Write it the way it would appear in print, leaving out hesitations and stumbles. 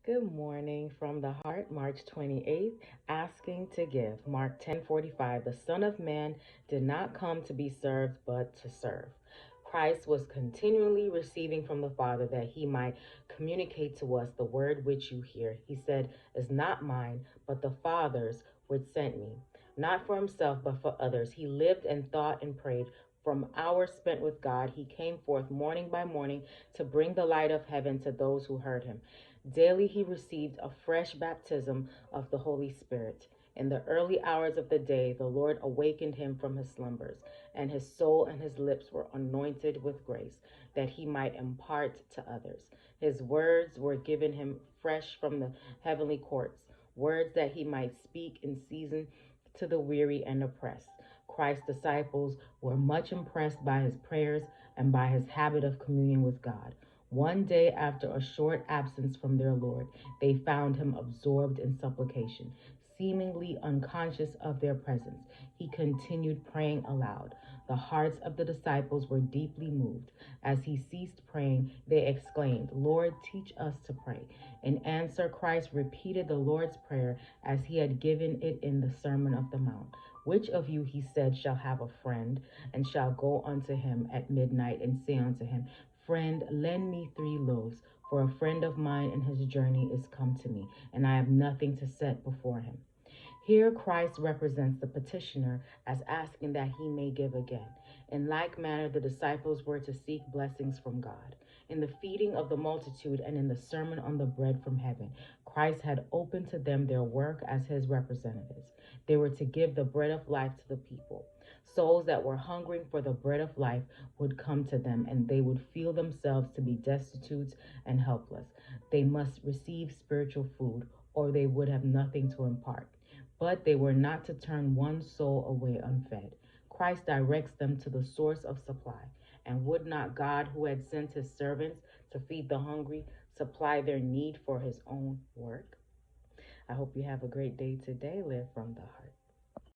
Good morning from the heart, March 28th, asking to give. Mark 10:45, the Son of Man did not come to be served, but to serve. Christ was continually receiving from the Father that he might communicate to us the word which you hear. He said, is not mine, but the Father's which sent me. Not for himself, but for others. He lived and thought and prayed. From hours spent with God, he came forth morning by morning to bring the light of heaven to those who heard him. Daily he received a fresh baptism of the Holy Spirit. In the early hours of the day, the Lord awakened him from his slumbers, and his soul and his lips were anointed with grace, that he might impart to others. His words were given him fresh from the heavenly courts, words that he might speak in season to the weary and oppressed. Christ's disciples were much impressed by his prayers and by his habit of communion with God. One day, after a short absence from their Lord, they found him absorbed in supplication. Seemingly unconscious of their presence, he continued praying aloud. The hearts of the disciples were deeply moved. As he ceased praying, they exclaimed, Lord, teach us to pray. In answer, Christ repeated the Lord's Prayer as he had given it in the Sermon of the Mount. Which of you, he said, shall have a friend, and shall go unto him at midnight, and say unto him, Friend, lend me 3 loaves, for a friend of mine in his journey is come to me, and I have nothing to set before him. Here Christ represents the petitioner as asking that he may give again. In like manner, the disciples were to seek blessings from God. In the feeding of the multitude and in the sermon on the bread from heaven, Christ had opened to them their work as his representatives. They were to give the bread of life to the people. Souls that were hungering for the bread of life would come to them, and they would feel themselves to be destitute and helpless. They must receive spiritual food, or they would have nothing to impart. But they were not to turn one soul away unfed. Christ directs them to the source of supply. And would not God, who had sent his servants to feed the hungry, supply their need for his own work? I hope you have a great day today. Live from the heart.